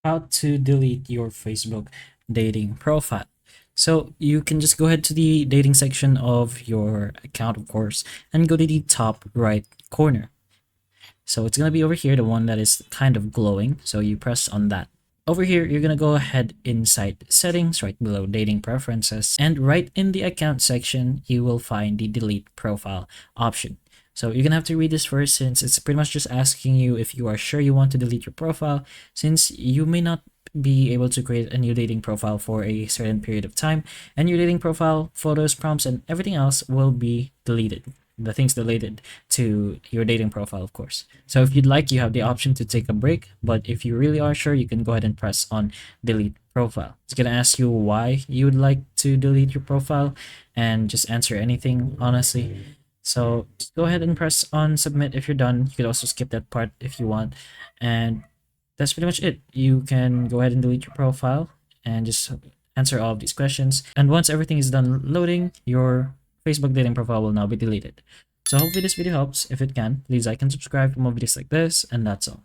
How to delete your Facebook dating profile. So you can just go ahead to the dating section of your account, of course, and go to the top right corner. So it's going to be over here, the one that is kind of glowing. So you press on that. Over here, you're going to go ahead inside settings right below dating preferences. And right in the account section, you will find the delete profile option. So you're going to have to read this first since it's pretty much just asking you if you are sure you want to delete your profile, since you may not be able to create a new dating profile for a certain period of time, and your dating profile, photos, prompts, and everything else will be deleted. The things related to your dating profile, of course. So if you'd like, you have the option to take a break, but if you really are sure, you can go ahead and press on delete profile. It's gonna ask you why you would like to delete your profile, and just answer anything, honestly. So just go ahead and press on submit if you're done. You could also skip that part if you want. And that's pretty much it. You can go ahead and delete your profile and just answer all of these questions. And once everything is done loading, your Facebook dating profile will now be deleted. So hopefully this video helps. If it can, please like and subscribe for more videos like this, and that's all.